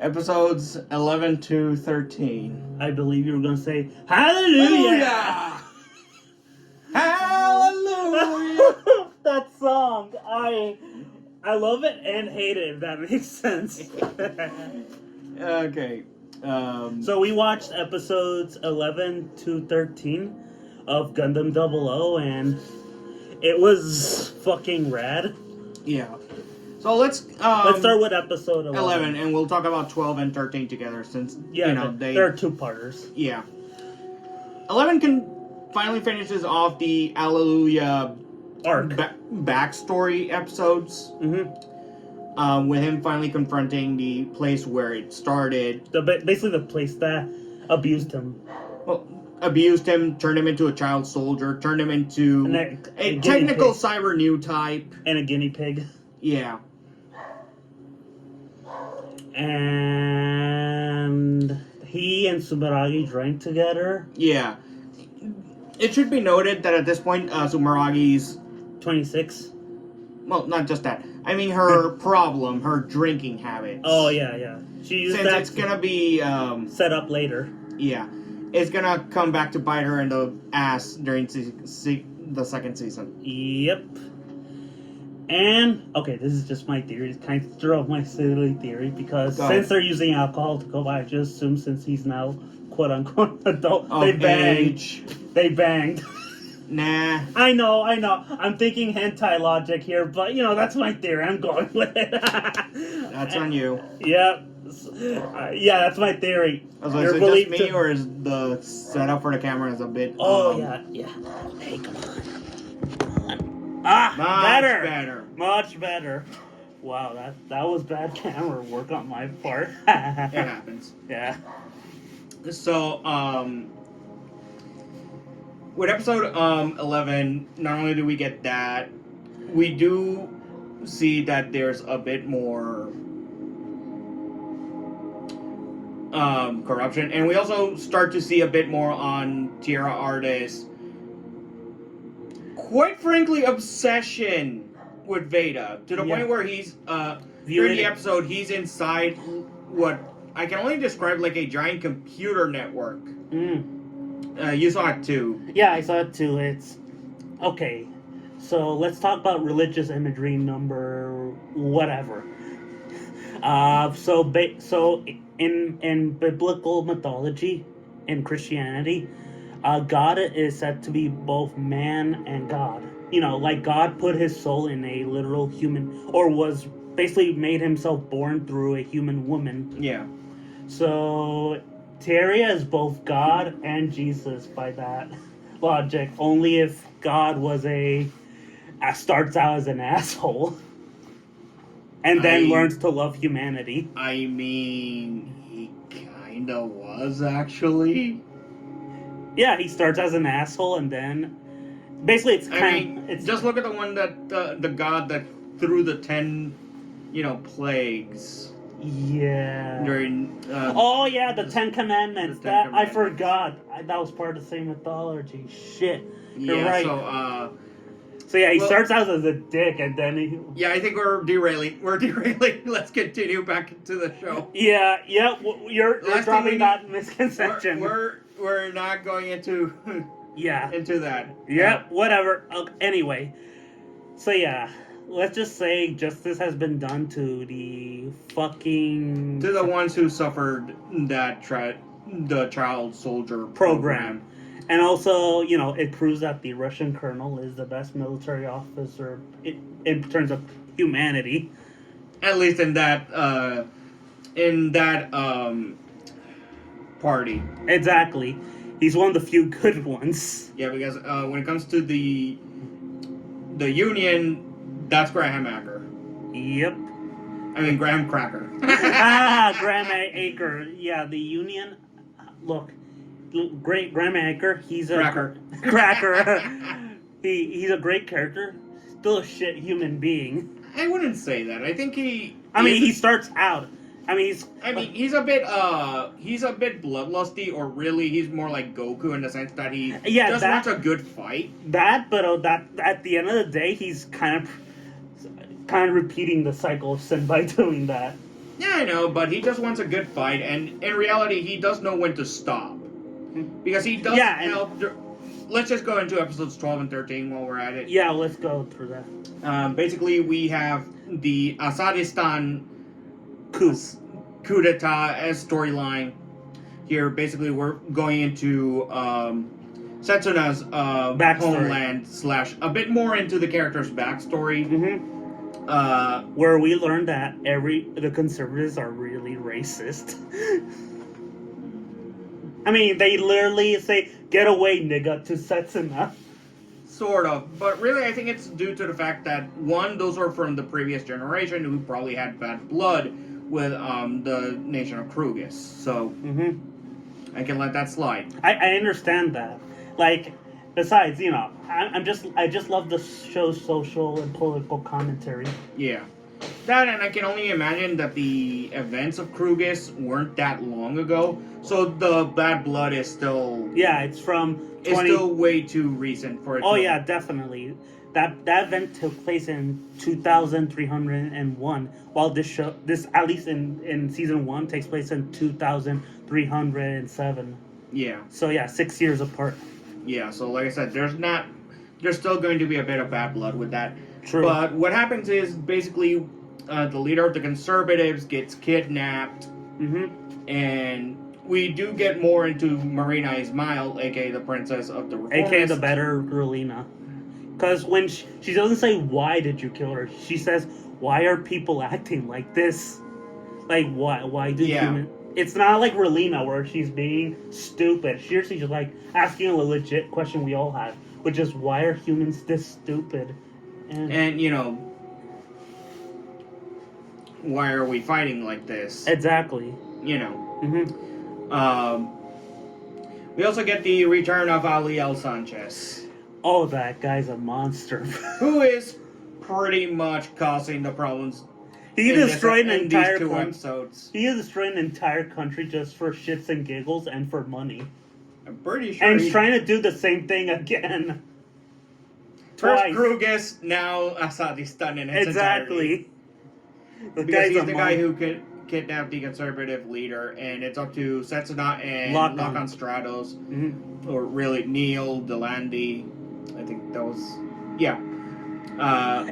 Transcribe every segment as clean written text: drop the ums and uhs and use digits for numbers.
Episodes 11 to 13. I believe you were going to say, Hallelujah! Hallelujah! That song, I love it and hate it, if that makes sense. Okay. So we watched episodes 11 to 13 of Gundam 00, and it was fucking rad. Yeah. So let's start with episode 11. And we'll talk about 12 and 13 together since they're two-parters. Yeah. 11 finally finishes off the Hallelujah arc backstory episodes. Mm-hmm. With him finally confronting the place where it started. Basically the place that abused him. Well, abused him, turned him into a child soldier, turned him into a technical cyber new type. And a guinea pig. Yeah. And he and Sumeragi drank together. Yeah. It should be noted that at this point, Sumeragi's 26. Well, not just that. I mean, her problem, her drinking habits. Oh, yeah. She used Since that it's gonna be set up later. Yeah. It's gonna come back to bite her in the ass during the second season. Yep. And, okay, this is just my theory. It's kind of throw up my silly theory, because since they're using alcohol to go by, I just assume since he's now quote-unquote adult, they banged. They banged. Nah. I know. I'm thinking hentai logic here, but, that's my theory. I'm going with it. That's on you. Yeah. Yeah, that's my theory. Is it just me, or is the setup for the camera is a bit... Oh, yeah. Hey, come on. Better. Much better. Wow, that was bad camera work on my part. It happens. Yeah. So, with episode 11, not only do we get that, we do see that there's a bit more corruption, and we also start to see a bit more on Tierra Artis' quite frankly obsession with Veda, to the point where he's during the episode he's inside what I can only describe like a giant computer network. You saw it too. Yeah, I saw it too. It's okay. So let's talk about religious imagery number whatever. So in biblical mythology, in Christianity, God is said to be both man and God. Like God put his soul in a literal human, or was basically made himself born through a human woman. Yeah. So Terria is both God and Jesus by that logic. Only if God was starts out as an asshole and then learns to love humanity. I mean, he kinda was actually. Yeah, he starts as an asshole and then basically it's just look at the one that the god that threw the 10 plagues. Yeah. During the 10 Commandments. I forgot. That was part of the same mythology. Shit. You're right. So he starts out as a dick, and then he... Yeah, I think we're derailing. Let's continue back into the show. Yeah. You're dropping that misconception. We're not going into... into that. Yeah, whatever. Anyway. So yeah. Let's just say justice has been done to the fucking... To the ones who suffered that the child soldier program. And also, it proves that the Russian colonel is the best military officer in terms of humanity. At least in that party. Exactly. He's one of the few good ones. Yeah, because when it comes to the Union... That's Graham Acker. Yep. I mean, Graham Cracker. Graham Acker. Yeah, the Union. Look, great Graham Acker. He's a cracker. He's a great character. Still a shit human being. I wouldn't say that. I think he starts out. He's a bit bloodlusty, or really he's more like Goku in the sense that he just wants a good fight. But at the end of the day, he's kind of repeating the cycle of sin by doing that. Yeah, I know, but he just wants a good fight, and in reality, he does know when to stop. Because he does help... Let's just go into episodes 12 and 13 while we're at it. Yeah, let's go through that. Basically, we have the Asadistan coup d'etat as storyline. Here, basically, we're going into Setsuna's homeland / a bit more into the character's backstory. Where we learned that the conservatives are really racist. I mean, they literally say, "Get away, nigga," to Setsuna. Sort of. But really, I think it's due to the fact that, one, those are from the previous generation who probably had bad blood with the nation of Krugis. So, I can let that slide. I understand that. Like, besides, you know, I just love the show's social and political commentary. Yeah. That, and I can only imagine that the events of Krugis weren't that long ago, so the bad blood is still... Yeah, it's from... It's still way too recent for it. Oh, yeah, definitely. That event took place in 2301, while this at least in season 1, takes place in 2307. Yeah. So, yeah, 6 years apart. Yeah, so like I said, there's still going to be a bit of bad blood with that. True. But what happens is, basically, the leader of the conservatives gets kidnapped, and we do get more into Marina Ismail, aka the princess of the Reformists. Aka the better Relina. Because when she doesn't say, "Why did you kill her?" She says, "Why are people acting like this? Like, why do human..." It's not like Relina, where she's being stupid. She's just, like, asking a legit question we all have, which is, why are humans this stupid? And you know, why are we fighting like this? Exactly. You know. We also get the return of Ali El Sanchez. Oh, that guy's a monster. Who is pretty much causing the problems. He destroyed an entire these 2 episodes. He destroyed an entire country just for shits and giggles and for money. I'm pretty sure. And he's trying to do the same thing again. First Krugis, now Asadistan in its entirety. Because he's the guy who kidnapped the conservative leader, and it's up to Setsuna and Lakan Stratos, or really Neil Delandi. I think that was,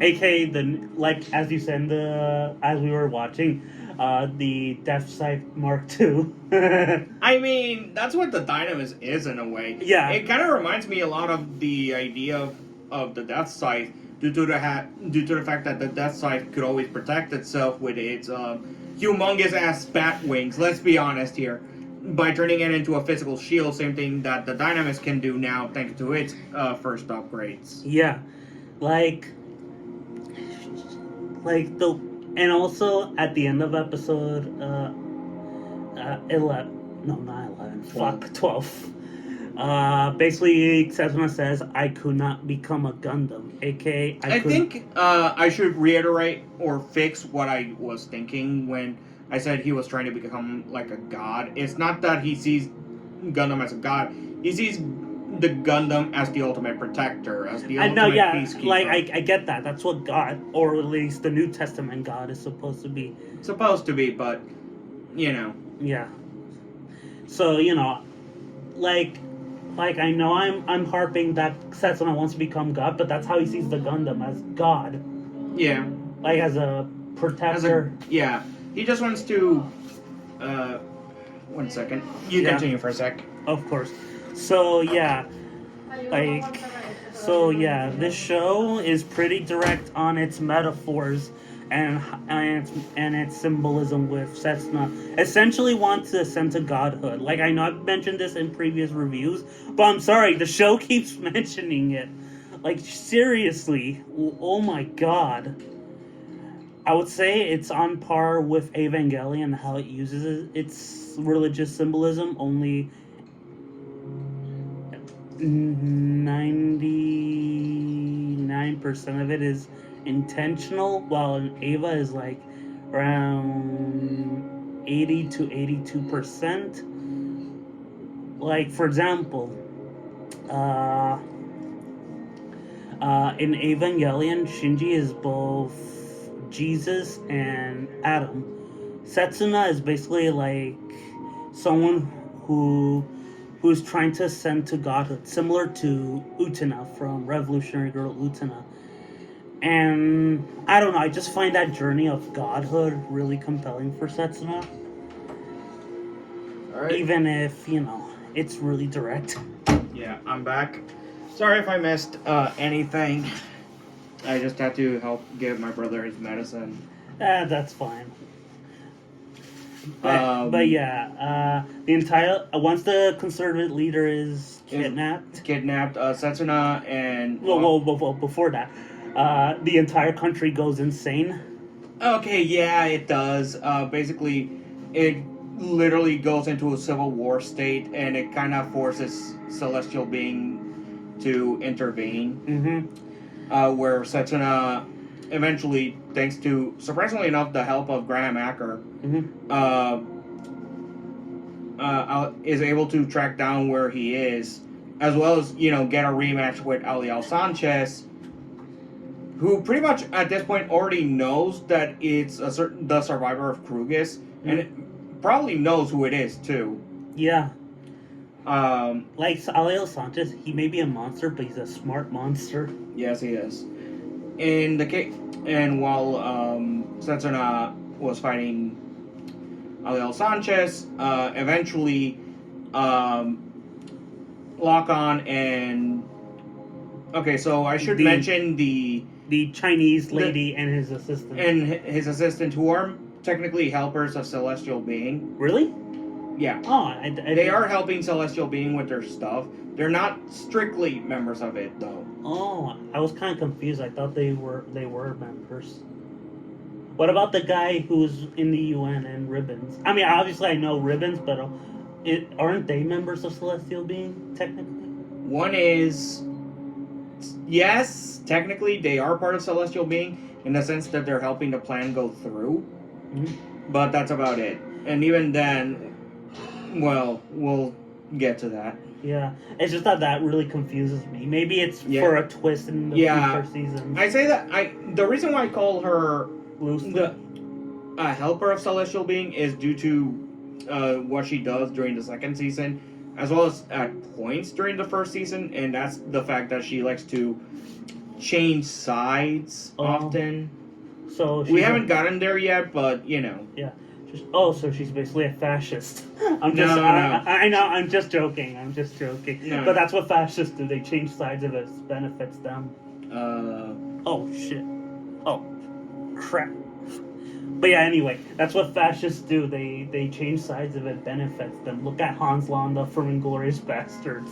AKA as you said as we were watching, the Death Scythe Mark II. I mean, that's what the Dynamis is in a way. Yeah. It kind of reminds me a lot of the idea of the Death Scythe, due to the fact that the Death Scythe could always protect itself with its humongous ass bat wings. Let's be honest here. By turning it into a physical shield, same thing that the Dynamis can do now, thanks to its first upgrades. Yeah, and also at the end of episode 12. Basically, Setsuna says, "I could not become a Gundam," aka I think I should reiterate or fix what I was thinking when I said he was trying to become like a god. It's not that he sees Gundam as a god. He sees the Gundam as the ultimate protector, as the ultimate peacekeeper. Like I get that. That's what God, or at least the New Testament God, is supposed to be. Supposed to be, but you know. Yeah. So like I know I'm harping that Setsuna wants to become God, but that's how he sees the Gundam, as God. Yeah. Like as a protector. He just wants to. 1 second. You continue for a sec. Of course. So this show is pretty direct on its metaphors and its symbolism with Setsuna. Essentially wants to ascend to godhood. Like, I know I've mentioned this in previous reviews, but I'm sorry, the show keeps mentioning it. Like, seriously, oh my god. I would say it's on par with Evangelion, how it uses its religious symbolism, only 99% of it is intentional, while in Eva is like around 80 to 82%. Like, for example, in Evangelion, Shinji is both Jesus and Adam, Setsuna is basically like someone who's trying to ascend to godhood, similar to Utena from Revolutionary Girl Utena. And I don't know, I just find that journey of godhood really compelling for Setsuna. All right. Even if, it's really direct. Yeah, I'm back. Sorry if I missed anything. I just had to help give my brother his medicine. That's fine. But yeah, the entire once the conservative leader is kidnapped, Setsuna and well, before that, the entire country goes insane. Okay, yeah, it does. Basically, it literally goes into a civil war state, and it kind of forces Celestial Being to intervene. Mm-hmm. Where Setsuna eventually, thanks to, surprisingly enough, the help of Graham Acker, is able to track down where he is, as well as, get a rematch with Aliel Sanchez, who pretty much at this point already knows that it's the survivor of Krugus, and it probably knows who it is too. Yeah. Like Aliel Sanchez, he may be a monster, but he's a smart monster. Yes, he is. And while Setsuna was fighting Aliel Sanchez, eventually Lock-On and... Okay, so I should mention the Chinese lady and his assistant. And his assistant, who are technically helpers of Celestial Being. Really? Yeah. Oh, they are helping Celestial Being with their stuff. They're not strictly members of it, though. Oh, I was kind of confused. I thought they were members. What about the guy who's in the UN and Ribbons? I mean, obviously I know Ribbons, but aren't they members of Celestial Being, technically? One is... Yes, technically they are part of Celestial Being, in the sense that they're helping the plan go through. Mm-hmm. But that's about it. And even then, well, we'll get to that. Yeah, it's just that really confuses me. Maybe it's for a twist in the future season. I say that the reason why I call her loosely a helper of Celestial Being is due to what she does during the second season, as well as at points during the first season, and that's the fact that she likes to change sides often. So we haven't gotten there yet, but Yeah. So she's basically a fascist. I know. I'm just joking. No. But that's what fascists do. They change sides if it benefits them. Oh shit. Oh crap. But yeah, anyway, that's what fascists do. They change sides if it benefits them. Look at Hans Landa from Inglourious Bastards.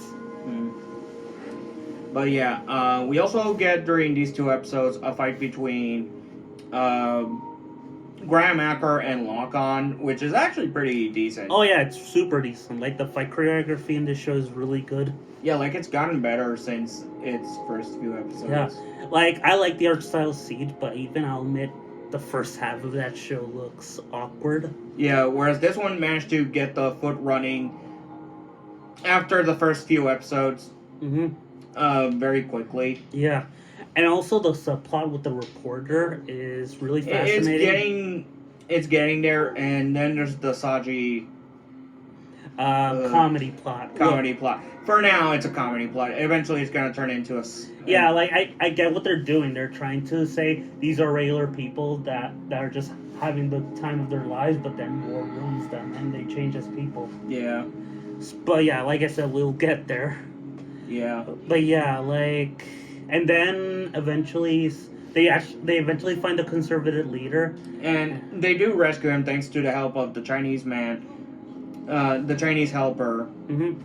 But yeah, we also get during these two episodes a fight between Graham Acker and Lock-On, which is actually pretty decent. Oh yeah, it's super decent. Like, the fight choreography in this show is really good. Yeah, like, it's gotten better since its first few episodes. Yeah, like, I like the art style Siege, but even I'll admit the first half of that show looks awkward. Yeah, whereas this one managed to get the foot running after the first few episodes very quickly. Yeah. And also the subplot with the reporter is really fascinating. It's getting there, and then there's the Saji comedy plot. Plot. For now, it's a comedy plot. Eventually, it's going to turn into a... Yeah, like, I get what they're doing. They're trying to say these are regular people that are just having the time of their lives, but then war ruins them, and they change as people. Yeah. But yeah, like I said, we'll get there. Yeah. But yeah, like... And then eventually they eventually find the conservative leader, and they do rescue him thanks to the help of the Chinese man, the Chinese helper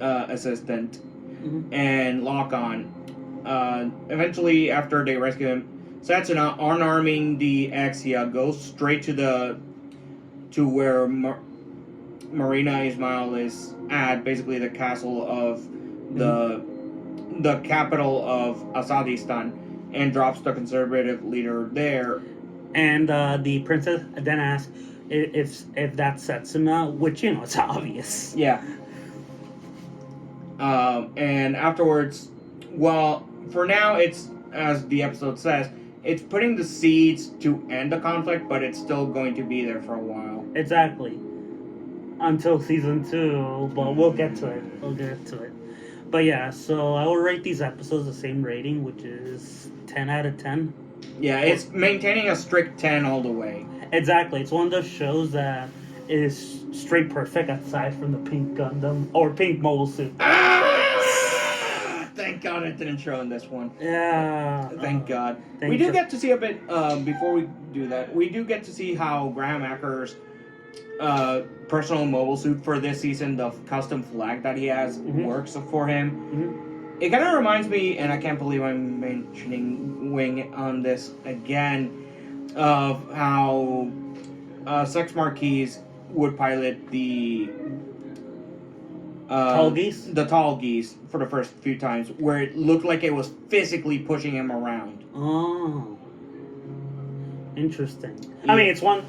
assistant, and Lock-On. Eventually, after they rescue him, Setsuna, unarming the Exia, goes straight to where Marina Ismail is at, basically the castle of the capital of Asadistan, and drops the conservative leader there. And the princess then asks if that's Setsuna, which, it's obvious. Yeah. And afterwards, well, for now, it's, as the episode says, it's putting the seeds to end the conflict, but it's still going to be there for a while. Exactly. Until season 2, but we'll get to it. But yeah, so I will rate these episodes the same rating, which is 10 out of 10. Yeah, it's maintaining a strict 10 all the way. Exactly. It's one of those shows that is straight perfect aside from the pink Gundam or pink mobile suit. Thank God it didn't show in this one. Yeah. Thank God. We do get to see a bit, before we do that, we do get to see how Graham Acker's personal mobile suit for this season, the custom flag that he has, works for him. It kind of reminds me, and I can't believe I'm mentioning Wing on this again, of how Sex Marquis would pilot the Tall Geese? The Tall Geese for the first few times, where it looked like it was physically pushing him around. Oh. Interesting. Yeah.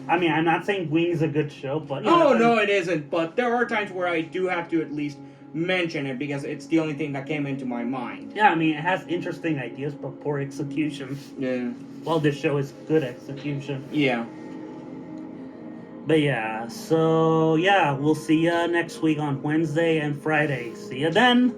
I'm not saying Wing's a good show, but... No, it isn't, but there are times where I do have to at least mention it, because it's the only thing that came into my mind. Yeah, it has interesting ideas, but poor execution. Yeah. Well, this show is good execution. Yeah. But yeah, so yeah, we'll see ya next week on Wednesday and Friday. See ya then!